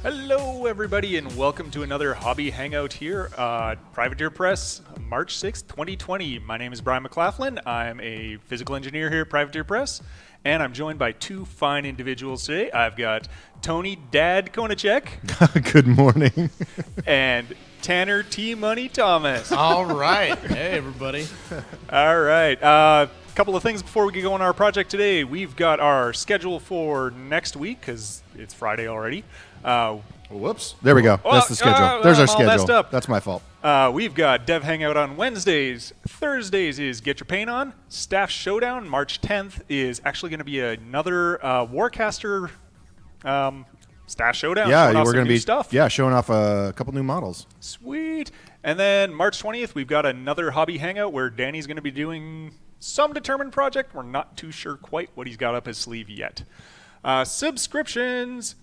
Hello, everybody, and welcome to another Hobby Hangout here at Privateer Press, March 6th, 2020. My name is Brian McLaughlin. I'm a physical engineer here at Privateer Press, and I'm joined by two fine individuals today. I've got Tony Dad Konachek. Good morning. And Tanner T. Money Thomas. All right. Hey, everybody. All right. Couple of things before we get going on our project today. We've got our schedule for next week because it's Friday already. Whoops. There we go. That's the schedule. There's our I'm all messed schedule. up. That's my fault. We've got Dev Hangout on Wednesdays. Thursdays is Get Your Paint On. Staff Showdown, March 10th, is actually going to be another Warcaster Staff Showdown. Yeah, we're going to be stuff. Yeah, showing off a couple new models. Sweet. And then March 20th, we've got another Hobby Hangout where Danny's going to be doing some determined project. We're not too sure quite what he's got up his sleeve yet. Subscriptions.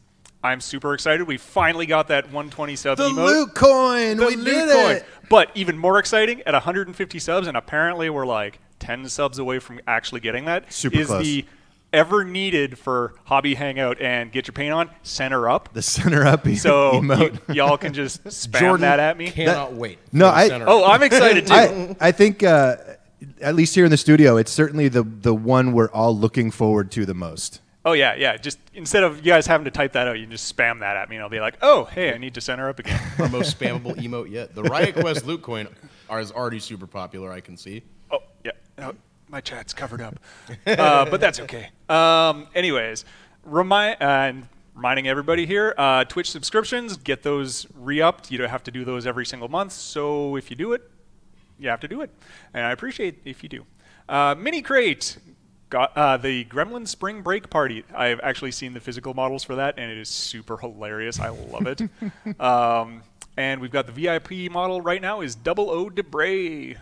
I'm super excited. We finally got that 120 sub The emote. loot coin. We did it. But even more exciting, at 150 subs, and apparently we're like 10 subs away from actually getting that, Super is close. the ever needed for Hobby Hangout and Get Your Paint On, center up. The center up So emote. y'all can just spam Jordan that at me. Cannot wait. No, for the center. Oh, I'm excited too. I think, at least here in the studio, it's certainly the one we're all looking forward to the most. Oh, yeah. Just instead of you guys having to type that out, you can just spam that at me, and I'll be like, oh, hey, I need to center up again. Our most spammable emote yet. The Riot Quest loot coin is already super popular, I can see. Oh, yeah. No, my chat's covered up. But that's okay. Anyways, reminding everybody here, Twitch subscriptions, get those re-upped. You don't have to do those every single month. So if you do it, you have to do it. And I appreciate if you do. Mini Crate. Got the Gremlin Spring Break Party. I've actually seen the physical models for that, and it is super hilarious. I love it. And we've got the VIP model right now is Double O Debray.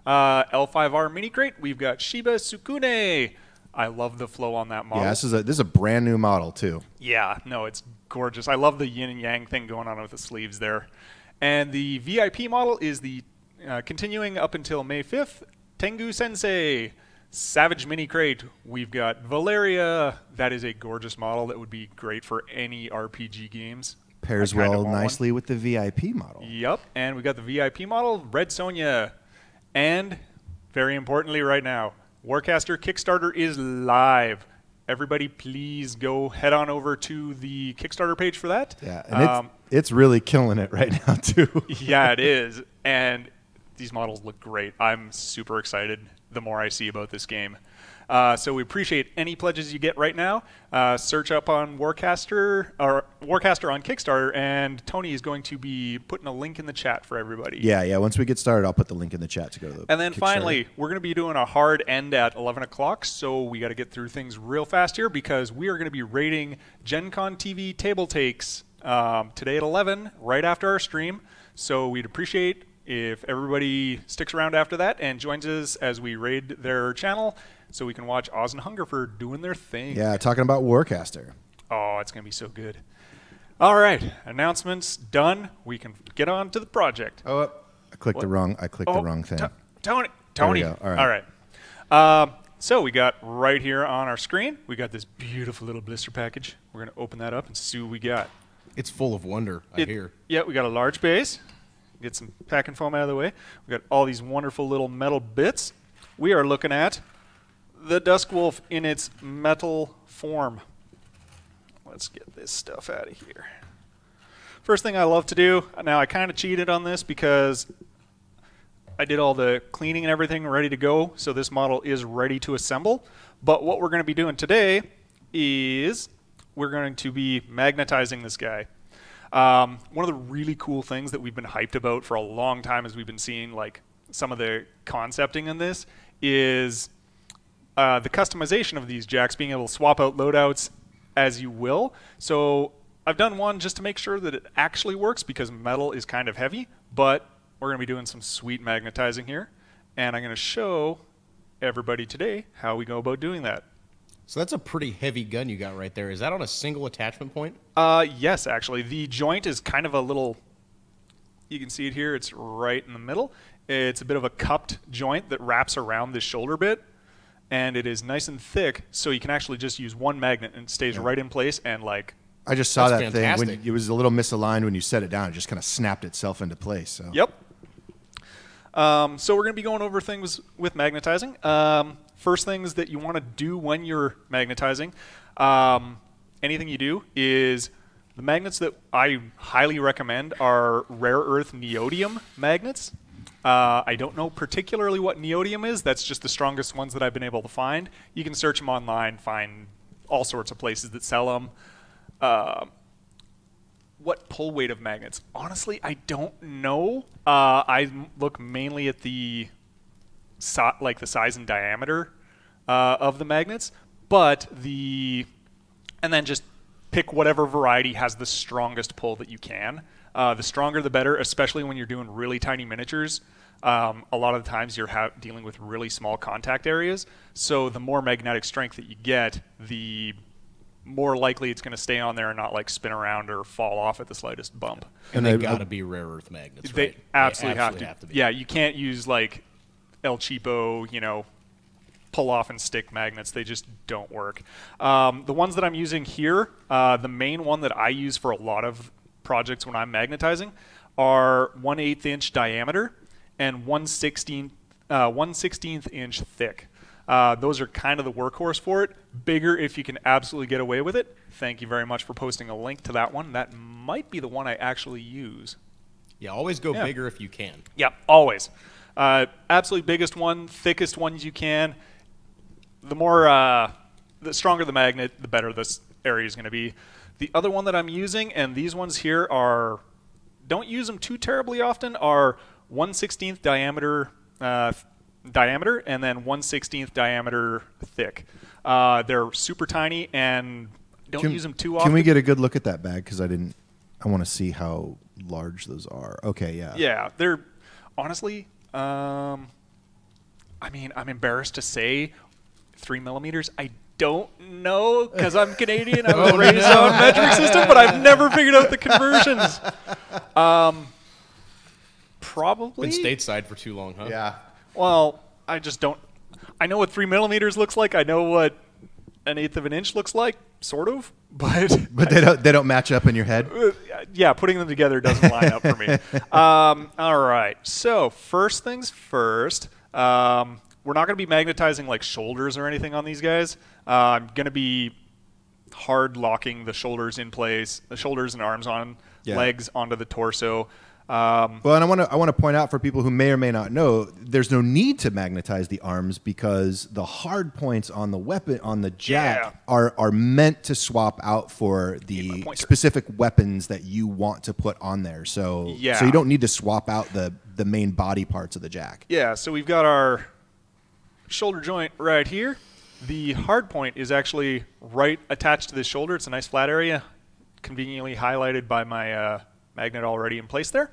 L5R Mini Crate. We've got Shiba Sukune. I love the flow on that model. Yeah, this is a brand new model too. Yeah, no, it's gorgeous. I love the yin and yang thing going on with the sleeves there. And the VIP model is the continuing up until May 5th, Tengu Sensei. Savage Mini Crate, we've got Valeria. That is a gorgeous model that would be great for any RPG games. Pairs well nicely with the VIP model. Yep, and we got the VIP model, Red Sonja. And, very importantly right now, Warcaster Kickstarter is live. Everybody please go head on over to the Kickstarter page for that. Yeah, and it's really killing it right now too. Yeah, it is. And these models look great. I'm super excited the more I see about this game. So we appreciate any pledges you get right now. Search up on Warcaster on Kickstarter, and Tony is going to be putting a link in the chat for everybody. Yeah. Once we get started, I'll put the link in the chat to go to the And then Kickstarter. finally, we're going to be doing a hard end at 11 o'clock, so we got to get through things real fast here because we are going to be rating Gen Con TV table takes today at 11, right after our stream. So we'd appreciate if everybody sticks around after that and joins us as we raid their channel so we can watch Oz and Hungerford doing their thing. Yeah, talking about Warcaster. Oh, it's going to be so good. All right, announcements done. We can get on to the project. Oh, I clicked the wrong thing. Tony. There we go. All right. So we got right here on our screen, we got this beautiful little blister package. We're going to open that up and see what we got. It's full of wonder, I hear. Yeah, we got a large base. Get some packing foam out of the way. We got all these wonderful little metal bits. We are looking at the Duskwolf in its metal form. Let's get this stuff out of here. First thing I love to do, now I kind of cheated on this because I did all the cleaning and everything ready to go, so this model is ready to assemble. But what we're going to be doing today is we're going to be magnetizing this guy. One of the really cool things that we've been hyped about for a long time as we've been seeing like some of the concepting in this is the customization of these jacks, being able to swap out loadouts as you will. So I've done one just to make sure that it actually works because metal is kind of heavy, but we're going to be doing some sweet magnetizing here. And I'm going to show everybody today how we go about doing that. So that's a pretty heavy gun you got right there. Is that on a single attachment point? Yes, actually. The joint is kind of a little, you can see it here, it's right in the middle. It's a bit of a cupped joint that wraps around this shoulder bit, and it is nice and thick, so you can actually just use one magnet and it stays right in place and like I just saw That's that thing fantastic. when it was a little misaligned when you set it down. It just kind of snapped itself into place. So. Yep. So we're going to be going over things with magnetizing. First things that you want to do when you're magnetizing, anything you do is the magnets that I highly recommend are rare earth neodymium magnets. I don't know particularly what neodymium is. That's just the strongest ones that I've been able to find. You can search them online, find all sorts of places that sell them. What pull weight of magnets? Honestly, I don't know. I look mainly at the size and diameter of the magnets, and then just pick whatever variety has the strongest pull that you can. The stronger the better, especially when you're doing really tiny miniatures. A lot of the times you're dealing with really small contact areas, so the more magnetic strength that you get, the more likely it's going to stay on there and not like spin around or fall off at the slightest bump. And they got to be rare earth magnets, right? They absolutely have to be. Yeah, you can't use like El Cheapo, pull off and stick magnets. They just don't work. The ones that I'm using here, the main one that I use for a lot of projects when I'm magnetizing are 1/8 inch diameter and 1/16 inch thick. Those are kind of the workhorse for it. Bigger if you can absolutely get away with it. Thank you very much for posting a link to that one. That might be the one I actually use. Yeah, always go bigger if you can. Yeah, always. Absolutely biggest one, thickest ones you can. The stronger the magnet, the better this area is going to be. The other one that I'm using, and these ones here don't use them too terribly often, are 1/16 diameter and then 1/16 diameter thick. They're super tiny and don't use them too often. Can we get a good look at that bag? Because I want to see how large those are. Okay, yeah. Yeah, they're honestly, I'm embarrassed to say 3 millimeters. I don't know because I'm Canadian. I was raised on metric system, but I've never figured out the conversions. Probably. Been stateside for too long, huh? Yeah. Well, I just don't. I know what 3 millimeters looks like. I know what 1/8 of an inch looks like, sort of. But they don't match up in your head. Yeah, putting them together doesn't line up for me. All right. So first things first. We're not going to be magnetizing like shoulders or anything on these guys. I'm going to be hard locking the shoulders in place, the shoulders and arms on, legs onto the torso. Well, and I want to point out for people who may or may not know, there's no need to magnetize the arms because the hard points on the weapon on the jack are meant to swap out for the specific weapons that you want to put on there. So so you don't need to swap out the main body parts of the jack. Yeah. So we've got our shoulder joint right here. The hard point is actually right attached to the shoulder. It's a nice flat area, conveniently highlighted by my magnet already in place there.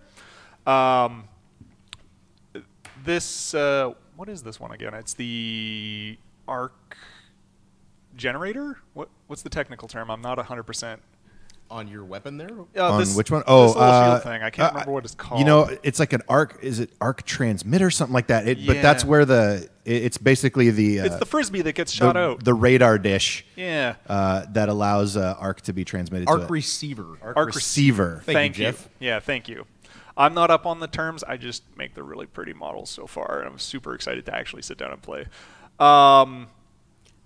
This, what is this one again? It's the arc generator? What's the technical term? I'm not 100%. On your weapon there? On which one? Oh, this little shield thing. I can't remember what it's called. You know, it's like an arc. Is it arc transmitter, something like that? But that's where it's basically the. It's the frisbee that gets shot out. The radar dish. Yeah. That allows arc to be transmitted. Arc to receiver. Arc receiver. Thank you, Jeff. Yeah, thank you. I'm not up on the terms. I just make the really pretty models so far, and I'm super excited to actually sit down and play.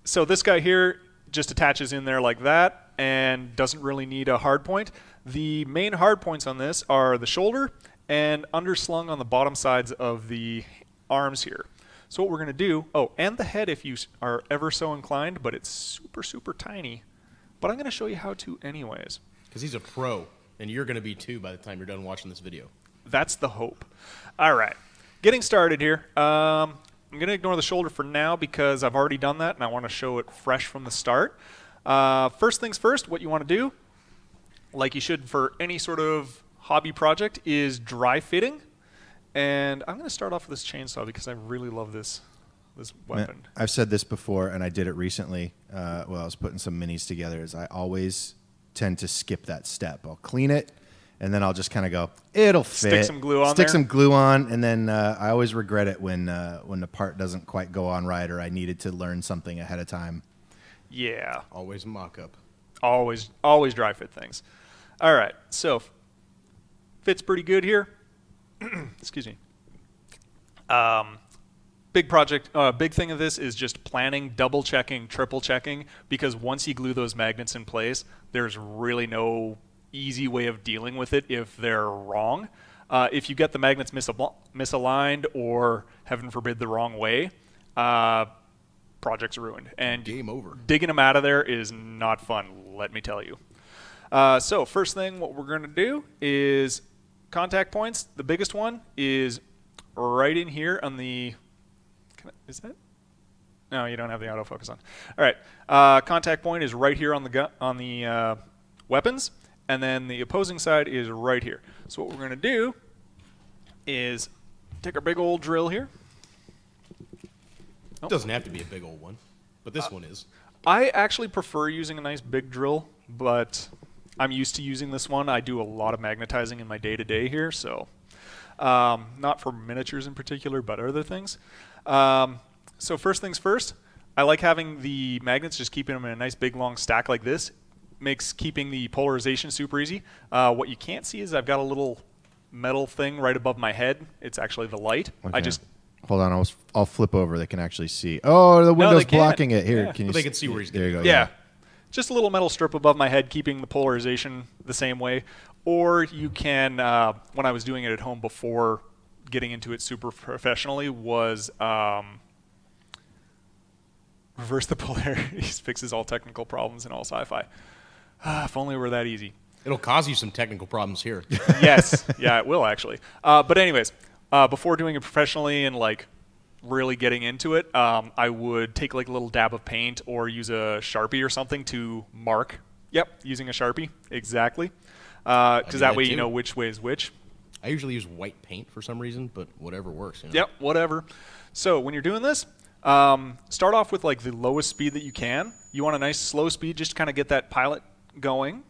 So this guy here just attaches in there like that and doesn't really need a hard point. The main hard points on this are the shoulder and underslung on the bottom sides of the arms here. So what we're going to do, and the head if you are ever so inclined, but it's super, super tiny. But I'm going to show you how to anyways. Because he's a pro, and you're going to be too by the time you're done watching this video. That's the hope. All right, getting started here. I'm going to ignore the shoulder for now because I've already done that, and I want to show it fresh from the start. First things first, what you want to do, like you should for any sort of hobby project, is dry fitting. And I'm going to start off with this chainsaw because I really love this weapon. Man, I've said this before, and I did it recently while I was putting some minis together, is I always tend to skip that step. I'll clean it, and then I'll just kind of go, it'll fit. Stick some glue on Stick some glue on, and then I always regret it when the part doesn't quite go on right or I needed to learn something ahead of time. Yeah. Always mock-up. Always dry fit things. All right, so fits pretty good here. Excuse me. Big project, big thing of this is just planning, double checking, triple checking, because once you glue those magnets in place, there's really no easy way of dealing with it if they're wrong. If you get the magnets misaligned or, heaven forbid, the wrong way, project's ruined. And game over. Digging them out of there is not fun, let me tell you. So first thing, what we're going to do is contact points. The biggest one is right in here on the... is that? No, you don't have the autofocus on. All right. Contact point is right here on the weapons, and then the opposing side is right here. So what we're going to do is take our big old drill here. It doesn't have to be a big old one, but this one is. I actually prefer using a nice big drill, but I'm used to using this one. I do a lot of magnetizing in my day-to-day here, so not for miniatures in particular, but other things. So first things first, I like having the magnets, just keeping them in a nice big long stack like this. Makes keeping the polarization super easy. What you can't see is I've got a little metal thing right above my head. It's actually the light. Okay. I just... Hold on, I'll flip over. They can actually see. Oh, the window's blocking it. Here, yeah. can you? They can see where he's There you go. Yeah. Just a little metal strip above my head, keeping the polarization the same way. Or you can, when I was doing it at home before getting into it super professionally, was reverse the polarities, fixes all technical problems in all sci-fi. If only it were that easy. It'll cause you some technical problems here. Yes. Yeah, it will actually. But anyways, before doing it professionally and like really getting into it, I would take like a little dab of paint or use a Sharpie or something to mark. Yep, using a Sharpie, exactly. Because that way you know which way is which. I usually use white paint for some reason, but whatever works. You know? Yep, whatever. So when you're doing this, start off with like the lowest speed that you can. You want a nice slow speed just to kind of get that pilot going.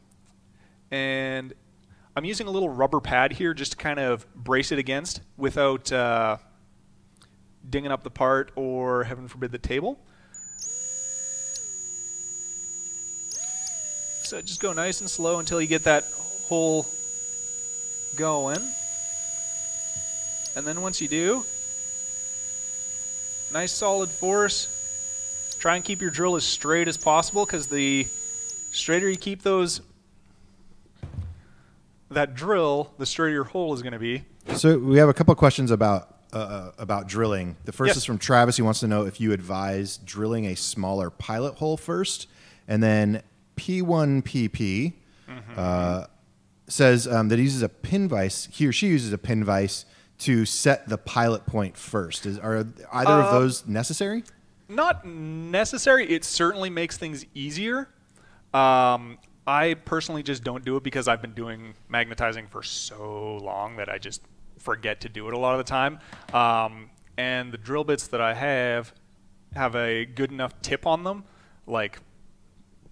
And I'm using a little rubber pad here just to kind of brace it against without dinging up the part or, heaven forbid, the table. So just go nice and slow until you get that hole going. And then once you do, nice solid force. Try and keep your drill as straight as possible, because the straighter you keep that drill, the straighter your hole is going to be. So we have a couple of questions about drilling. The first Yes. is from Travis. He wants to know if you advise drilling a smaller pilot hole first, and then P1PP says that he uses a pin vise. He or she uses a pin vise to set the pilot point first. Are either of those necessary? Not necessary. It certainly makes things easier. I personally just don't do it because I've been doing magnetizing for so long that I just forget to do it a lot of the time. And the drill bits that I have a good enough tip on them. Like,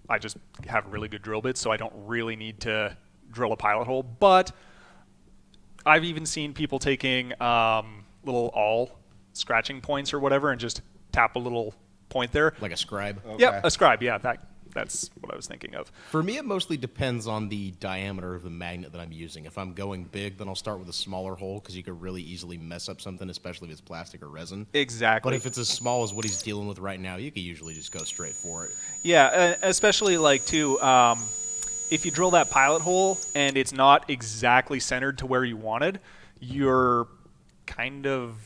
I just have really good drill bits, so I don't really need to drill a pilot hole. But I've even seen people taking little awl scratching points or whatever and just tap a little point there. Like a scribe. Okay. Yep, a scribe. Yeah, that's what I was thinking of. For me, it mostly depends on the diameter of the magnet that I'm using. If I'm going big, then I'll start with a smaller hole because you could really easily mess up something, especially if it's plastic or resin. Exactly. But if it's as small as what he's dealing with right now, you could usually just go straight for it. Yeah, especially like too, if you drill that pilot hole and it's not exactly centered to where you wanted, you're kind of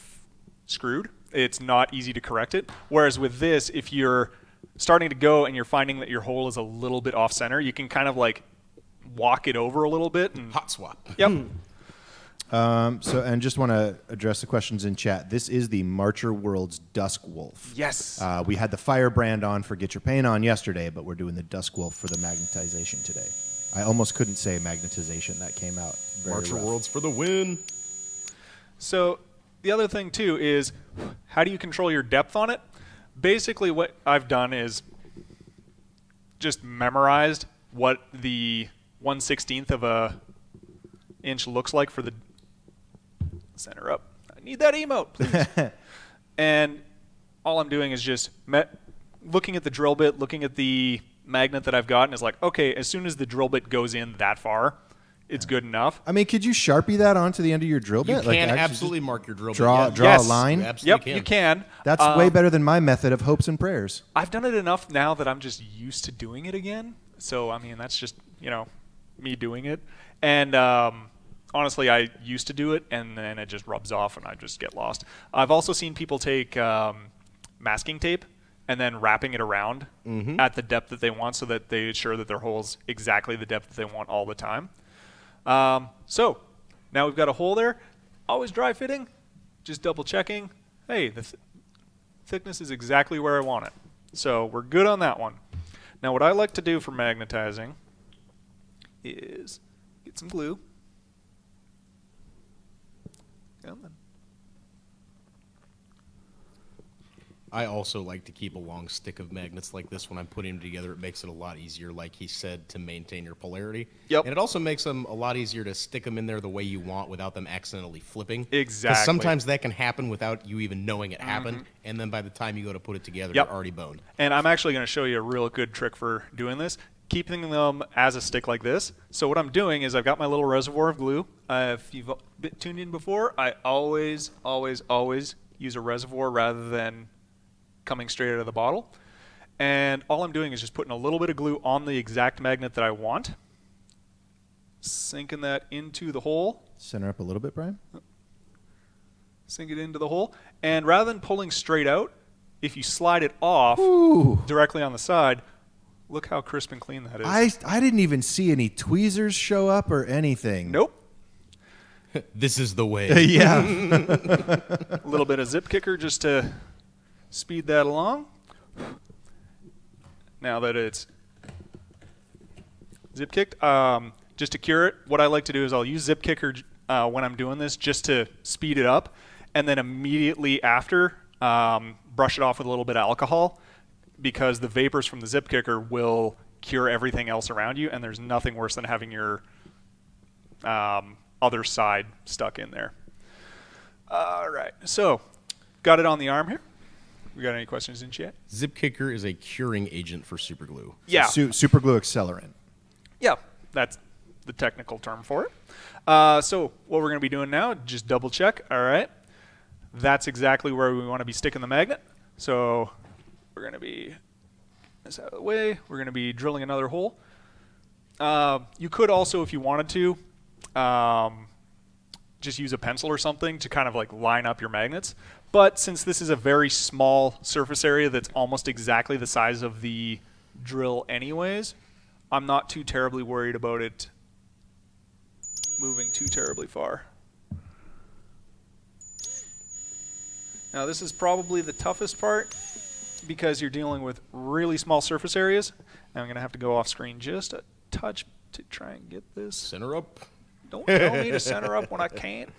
screwed. It's not easy to correct it. Whereas with this, if you're starting to go and you're finding that your hole is a little bit off center, you can kind of like walk it over a little bit and Hot swap. Yep. And just want to address the questions in chat. This is the Marcher World's Dusk Wolf. Yes. We had the Firebrand on for Get Your Paint On yesterday, but we're doing the Dusk Wolf for the magnetization today. I almost couldn't say magnetization. That came out very Marcher rough. Worlds for the win. So the other thing too is, how do you control your depth on it? Basically what I've done is just memorized what the 1/16 of a inch looks like for the center up. I need that emote, please. And all I'm doing is just looking at the drill bit, looking at the magnet that I've gotten is like, okay, as soon as the drill bit goes in that far, it's good enough. I mean, could you Sharpie that onto the end of your drill You bit? can actually absolutely mark your drill bit. draw Yes. a line. You absolutely You can. That's way better than my method of hopes and prayers. I've done it enough now that I'm just used to doing it again. So, I mean, that's just, me doing it. And honestly, I used to do it, and then it just rubs off, and I just get lost. I've also seen people take masking tape and then wrapping it around at the depth that they want so that they ensure that their hole's exactly the depth that they want all the time. So, now we've got a hole there. Always dry fitting. Just double checking. Hey, the thickness is exactly where I want it. So, we're good on that one. Now, what I like to do for magnetizing is get some glue. I also like to keep a long stick of magnets like this when I'm putting them together. It makes it a lot easier, like he said, to maintain your polarity. Yep. And it also makes them a lot easier to stick them in there the way you want without them accidentally flipping. Exactly. Because sometimes that can happen without you even knowing it happened, and then by the time you go to put it together, Yep. you're already boned. And I'm actually going to show you a real good trick for doing this. Keeping them as a stick like this. So what I'm doing is I've got my little reservoir of glue. If you've been tuned in before, I always use a reservoir rather than coming straight out of the bottle. And all I'm doing is just putting a little bit of glue on the exact magnet that I want. Sinking that into the hole. Center up a little bit, Brian. Sink it into the hole. And rather than pulling straight out, if you slide it off directly on the side, look how crisp and clean that is. I didn't even see any tweezers show up or anything. Nope. This is the way. Yeah. A little bit of zip kicker just to speed that along. Now that it's zip kicked, just to cure it, what I like to do is I'll use zip kicker when I'm doing this just to speed it up, and then immediately after brush it off with a little bit of alcohol, because the vapors from the zip kicker will cure everything else around you, and there's nothing worse than having your other side stuck in there. All right, so got it on the arm here. We got any questions in chat? Zip kicker is a curing agent for super glue. Yeah. Super glue accelerant. Yeah, that's the technical term for it. So what we're going to be doing now, just double check. All right. That's exactly where we want to be sticking the magnet. So we're going to be this out of the way. We're going to be drilling another hole. You could also, if you wanted to, just use a pencil or something to kind of like line up your magnets. But since this is a very small surface area that's almost exactly the size of the drill anyways, I'm not too terribly worried about it moving too terribly far. Now this is probably the toughest part because you're dealing with really small surface areas. And I'm going to have to go off screen just a touch to try and get this. Center up. Don't tell me to center up when I can't.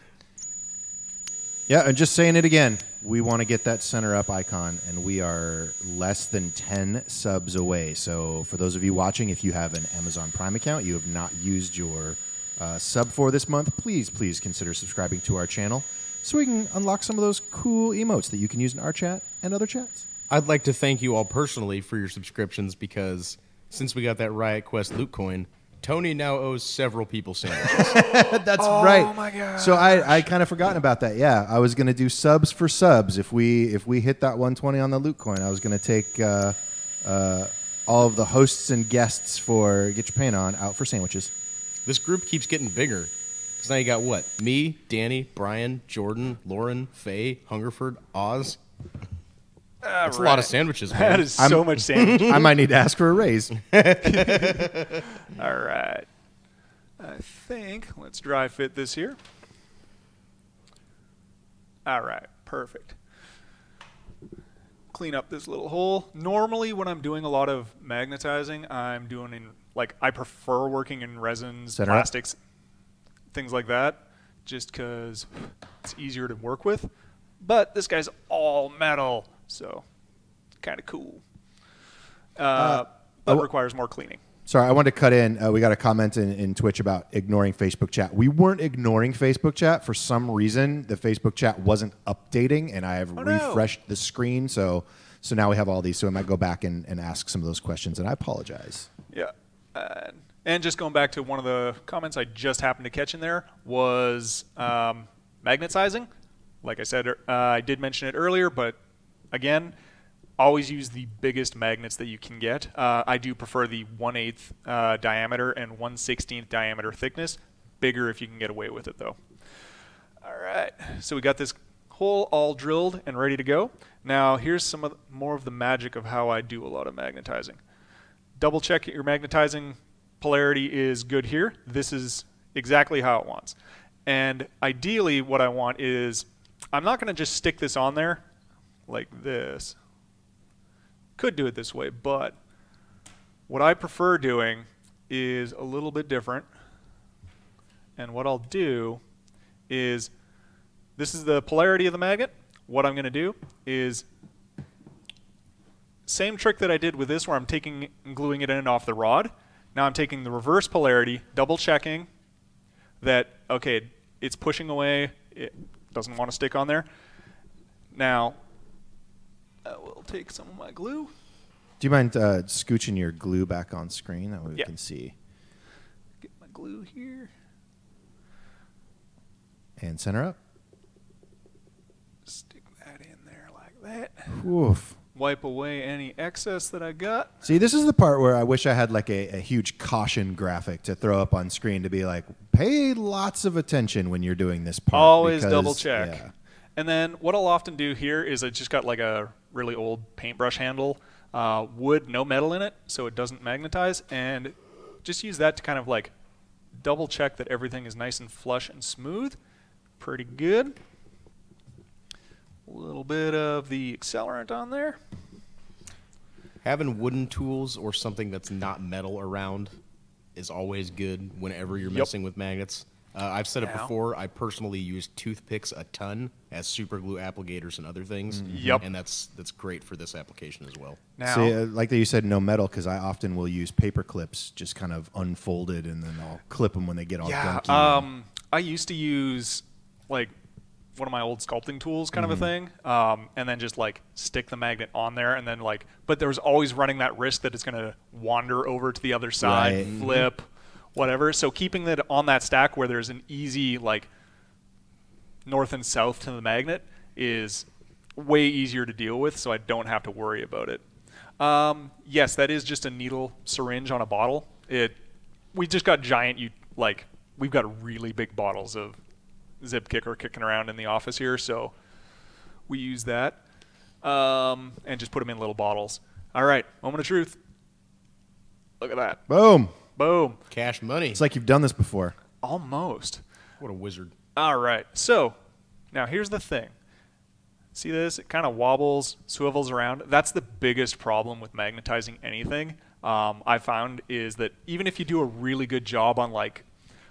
Yeah, and just saying it again, we want to get that center up icon, and we are less than 10 subs away. So for those of you watching, if you have an Amazon Prime account, you have not used your sub for this month, please consider subscribing to our channel so we can unlock some of those cool emotes that you can use in our chat and other chats. I'd like to thank you all personally for your subscriptions because since we got that Riot Quest loot coin, Tony now owes several people sandwiches. That's right. Oh my god! So I kind of forgotten about that. Yeah, I was going to do subs for subs. If we hit that 120 on the loot coin, I was going to take all of the hosts and guests for Get Your Paint On out for sandwiches. This group keeps getting bigger. Because now you got what? Me, Danny, Brian, Jordan, Lauren, Faye, Hungerford, Oz. That's a lot of sandwiches, man. That is so much sandwich. I might need to ask for a raise. All right. I think let's dry fit this here. All right, perfect. Clean up this little hole. Normally when I'm doing a lot of magnetizing, I'm doing in I prefer working in resins, plastics, things like that, just because it's easier to work with. But this guy's all metal, so kind of cool. But requires more cleaning. Sorry, I wanted to cut in. We got a comment in Twitch about ignoring Facebook chat. We weren't ignoring Facebook chat. For some reason, the Facebook chat wasn't updating, and I have refreshed the screen. So now we have all these. So I might go back and ask some of those questions, and I apologize. Yeah. And just going back to one of the comments I just happened to catch in there was magnetizing. Like I said, I did mention it earlier, but again, always use the biggest magnets that you can get. I do prefer the 1/8 diameter and 1/16 diameter thickness. Bigger if you can get away with it, though. All right, so we got this hole all drilled and ready to go. Now here's more of the magic of how I do a lot of magnetizing. Double check your magnetizing polarity is good here. This is exactly how it wants. And ideally what I want is, I'm not going to just stick this on there like this. Could do it this way, but what I prefer doing is a little bit different. And what I'll do is, this is the polarity of the magnet. What I'm going to do is, same trick that I did with this where I'm taking and gluing it in and off the rod. Now I'm taking the reverse polarity, double checking that, okay, it's pushing away, it doesn't want to stick on there. Now, I will take some of my glue. Do you mind scooching your glue back on screen? That way we can see. Get my glue here. And center up. Stick that in there like that. Oof. Wipe away any excess that I got. See, this is the part where I wish I had like a huge caution graphic to throw up on screen to be like, pay lots of attention when you're doing this part. Always double check. Yeah. And then what I'll often do here is I just got like a really old paintbrush handle, wood, no metal in it, so it doesn't magnetize, and just use that to kind of like double check that everything is nice and flush and smooth. Pretty good. A little bit of the accelerant on there. Having wooden tools or something that's not metal around is always good whenever you're messing with magnets. I've said it before, I personally use toothpicks a ton as super glue applicators and other things. Yep. And that's great for this application as well. Now, See, like that you said, no metal, because I often will use paper clips just kind of unfolded, and then I'll clip them when they get all gunky. I used to use like one of my old sculpting tools kind of a thing, and then just like stick the magnet on there, and then like, but there was always running that risk that it's going to wander over to the other side, flip, whatever. So keeping it on that stack where there's an easy like north and south to the magnet is way easier to deal with, so I don't have to worry about it. Yes, that is just a needle syringe on a bottle. We just got giant, we've got really big bottles of Zip Kicker kicking around in the office here, so we use that and just put them in little bottles. All right, moment of truth. Look at that. Boom. Boom. Cash money. It's like you've done this before. Almost. What a wizard. All right, so now here's the thing. See this? It kind of wobbles, swivels around. That's the biggest problem with magnetizing anything, I found, is that even if you do a really good job on, like,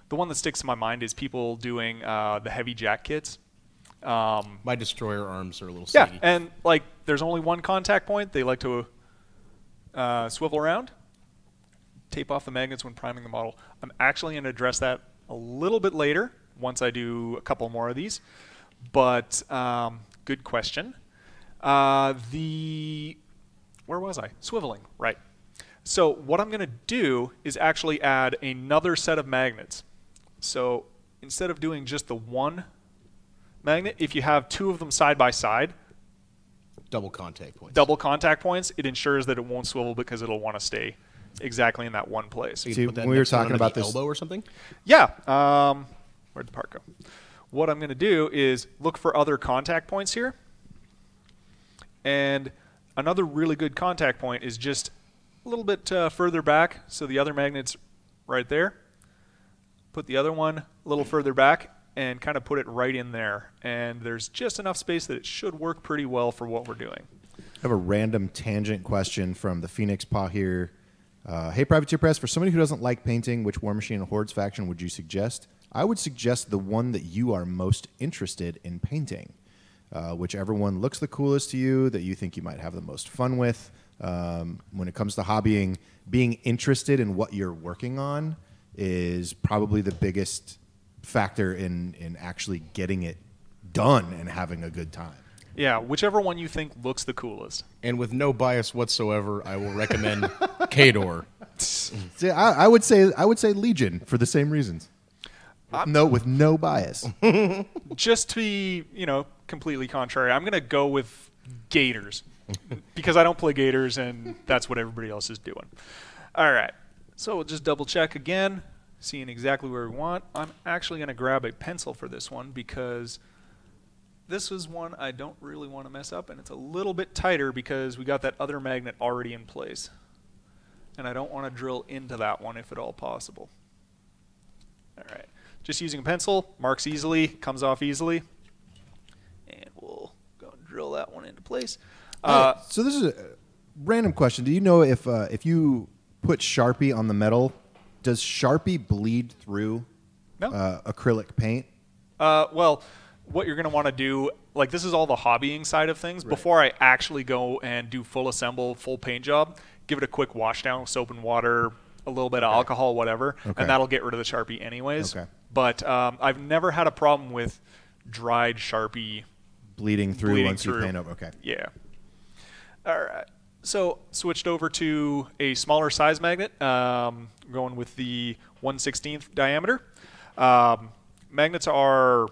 the one that sticks in my mind is people doing the heavy jack kits. My destroyer arms are a little Yeah, sticky. and like there's only one contact point. They like to swivel around. Tape off the magnets when priming the model. I'm actually going to address that a little bit later once I do a couple more of these. But good question. Where was I? Swiveling, right. So what I'm going to do is actually add another set of magnets. So instead of doing just the one magnet, if you have two of them side by side, double contact points, it ensures that it won't swivel because it'll want to stay exactly in that one place. So you See, put that when we were next one talking under about the this elbow or something? Yeah. Where'd the part go? What I'm going to do is look for other contact points here. And another really good contact point is just a little bit further back. So the other magnet's right there. Put the other one a little further back and kind of put it right in there. And there's just enough space that it should work pretty well for what we're doing. I have a random tangent question from the Phoenix Paw here. Hey, Privateer Press, for somebody who doesn't like painting, which War Machine and Hordes faction would you suggest? I would suggest the one that you are most interested in painting. Whichever one looks the coolest to you, that you think you might have the most fun with. When it comes to hobbying, being interested in what you're working on is probably the biggest factor in actually getting it done and having a good time. Yeah, whichever one you think looks the coolest. And with no bias whatsoever, I will recommend Kador. See, I would say Legion for the same reasons. With no bias. Just to be, completely contrary, I'm going to go with Gators because I don't play Gators, and that's what everybody else is doing. All right, so we'll just double check again, seeing exactly where we want. I'm actually going to grab a pencil for this one because this is one I don't really want to mess up, and it's a little bit tighter because we got that other magnet already in place. And I don't want to drill into that one if at all possible. All right. Just using a pencil, marks easily, comes off easily. And we'll go and drill that one into place. So this is a random question. Do you know if you put Sharpie on the metal, does Sharpie bleed through acrylic paint? Well, what you're going to want to do, like this is all the hobbying side of things. Right. Before I actually go and do full assemble, full paint job, give it a quick wash down with soap and water, a little bit of alcohol, whatever, and that'll get rid of the Sharpie anyways. Okay. But I've never had a problem with dried Sharpie bleeding through once you paint over. Okay. Yeah. All right. So switched over to a smaller size magnet, going with the 1/16 diameter. Magnets or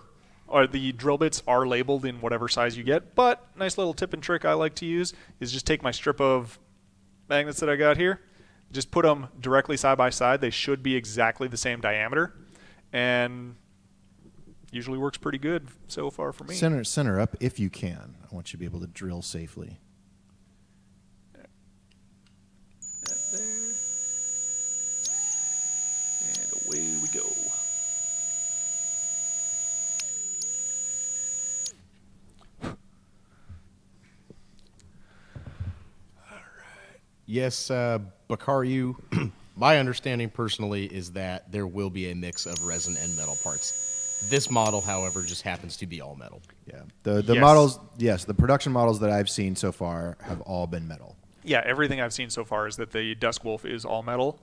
the drill bits are labeled in whatever size you get, but nice little tip and trick I like to use is just take my strip of magnets that I got here, just put them directly side by side. They should be exactly the same diameter, and usually works pretty good so far for me. Center up if you can. I want you to be able to drill safely. There. And away we go. Yes, Bakaru, my understanding personally is that there will be a mix of resin and metal parts. This model, however, just happens to be all metal. Yeah. The models, yes, the production models that I've seen so far have all been metal. Yeah, everything I've seen so far is that the Duskwolf is all metal.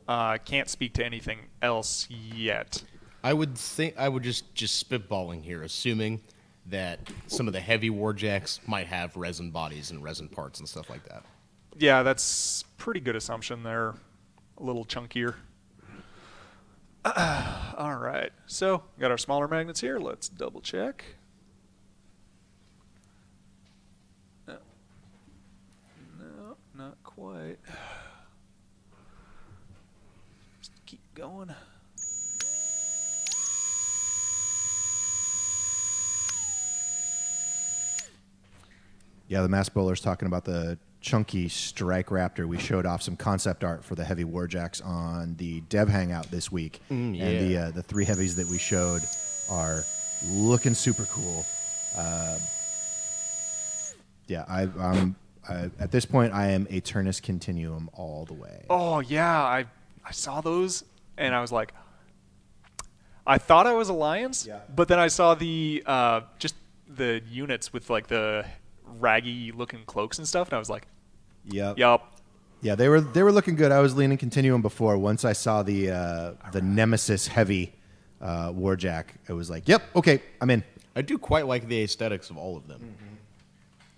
Can't speak to anything else yet. I would just spitballing here, assuming that some of the heavy Warjacks might have resin bodies and resin parts and stuff like that. Yeah, that's pretty good assumption. They're a little chunkier. All right, so got our smaller magnets here. Let's double check. No, not quite. Just keep going. Yeah, the Mass Bowler's talking about the chunky Strike Raptor. We showed off some concept art for the heavy Warjacks on the Dev Hangout this week. Yeah. And the three heavies that we showed are looking super cool. I'm at this point, I am Eternus Continuum all the way. Oh, yeah, I saw those, and I was like, I thought I was Alliance, but then I saw the just the units with like the raggy looking cloaks and stuff, and I was like, Yup. Yeah, they were looking good. I was leaning Continuum before. Once I saw the Nemesis heavy Warjack, it was like, yep, okay, I'm in. I do quite like the aesthetics of all of them. Mm-hmm.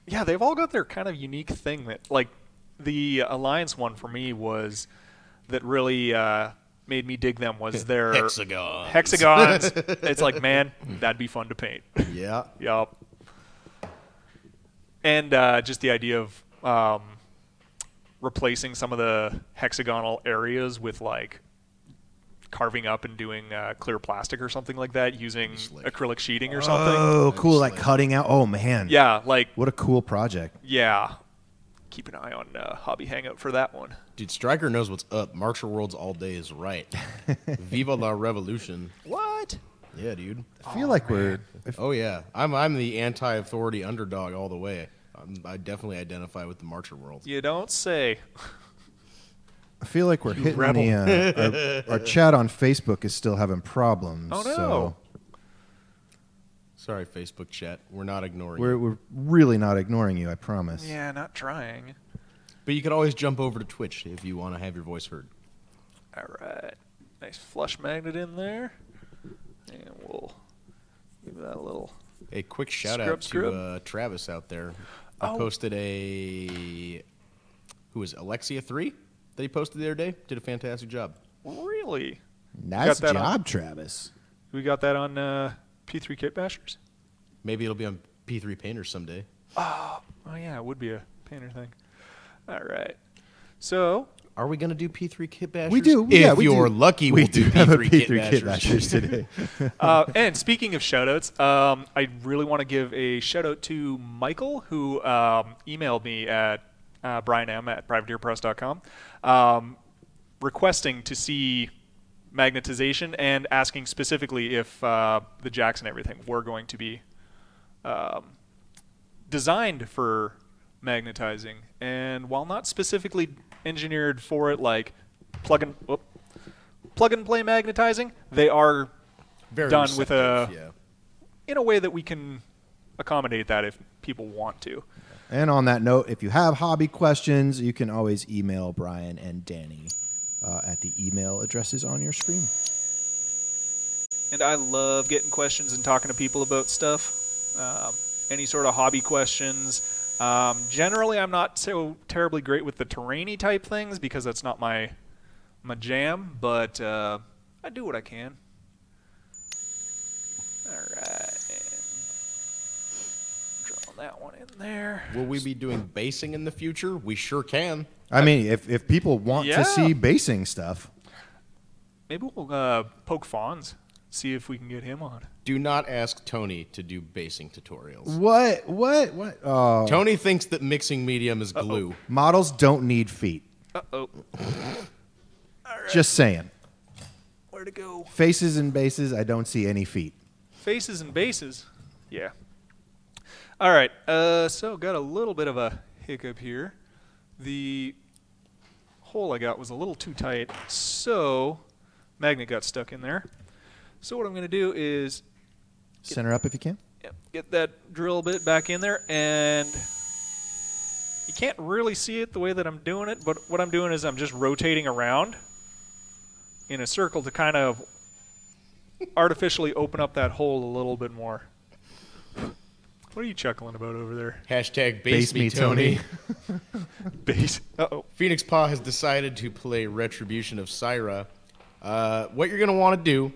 Yeah, they've all got their kind of unique thing. That like the Alliance one for me was that really made me dig them was their hexagons. It's like, man, that'd be fun to paint. Yeah. Yup. And just the idea of replacing some of the hexagonal areas with like carving up and doing clear plastic or something like that using acrylic sheeting or something. Oh, cool. Like cutting out. Oh, man. Yeah. Like what a cool project. Yeah. Keep an eye on Hobby Hangout for that one. Dude, Stryker knows what's up. Marcher Worlds all day is right. Viva la revolution. What? Yeah, dude. I feel like we're... Oh, yeah. I'm the anti-authority underdog all the way. I definitely identify with the Marcher Worlds. You don't say. I feel like we're hitting the... our chat on Facebook is still having problems. Oh, no. So sorry, Facebook chat. We're not ignoring you. We're really not ignoring you, I promise. Yeah, not trying. But you could always jump over to Twitch if you want to have your voice heard. All right. Nice flush magnet in there. And we'll give that a little... A quick shout out to Travis out there. I posted a... Who is it? Alexia 3 that he posted the other day. Did a fantastic job. Really? Nice job, Travis. We got that on P3 Kitbashers? Maybe it'll be on P3 Painter someday. Oh, yeah, it would be a painter thing. All right. So... Are we going to do P3 Kitbashers? We do. If you're lucky, we'll do P3 Kitbashers today. And speaking of shoutouts, I really want to give a shout out to Michael, who emailed me at brianm@privateerpress.com requesting to see magnetization and asking specifically if the jacks and everything were going to be designed for magnetizing. And while not specifically engineered for it, like plug and play magnetizing, they are Very done with in a way that we can accommodate that if people want to. And on that note, if you have hobby questions, you can always email Brian and Danny at the email addresses on your screen. And I love getting questions and talking to people about stuff. Any sort of hobby questions. Generally, I'm not so terribly great with the terrain-y type things because that's not my jam, but I do what I can. All right, and draw that one in there. Will we be doing basing in the future? We sure can. I mean, if people want to see basing stuff. Maybe we'll poke Fonz, see if we can get him on. Do not ask Tony to do basing tutorials. What? Oh. Tony thinks that mixing medium is glue. Models don't need feet. Uh-oh. All right. Just saying. Where to go? Faces and bases, I don't see any feet. Faces and bases? Yeah. All right. So got a little bit of a hiccup here. The hole I got was a little too tight, so magnet got stuck in there. So what I'm going to do is center up if you can. Get that drill bit back in there, and you can't really see it the way that I'm doing it, but what I'm doing is I'm just rotating around in a circle to kind of artificially open up that hole a little bit more. What are you chuckling about over there? Hashtag base me, Tony. Base. Uh-oh. Phoenix Paw has decided to play Retribution of Syra. What you're going to want to do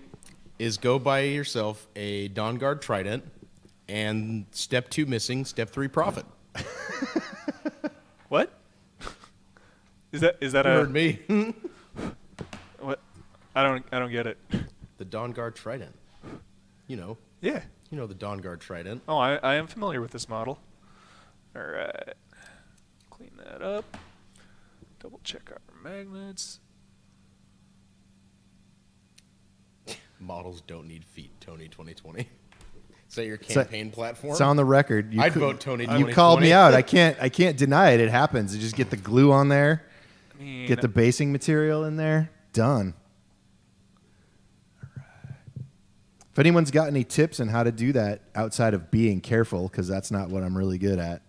is go buy yourself a Dawnguard Trident, and step 2 missing, step 3 profit. What? Is that you heard me. What? I don't get it. The Dawnguard Trident. You know. Yeah. You know the Dawnguard Trident. Oh, I am familiar with this model. All right. Clean that up. Double check our magnets. Models don't need feet, Tony 2020. Is that your campaign platform? It's on the record. I'd vote Tony 2020. You called me out. I can't deny it. It happens. You just get the glue on there. I mean, get the basing material in there. Done. All right. If anyone's got any tips on how to do that outside of being careful, because that's not what I'm really good at.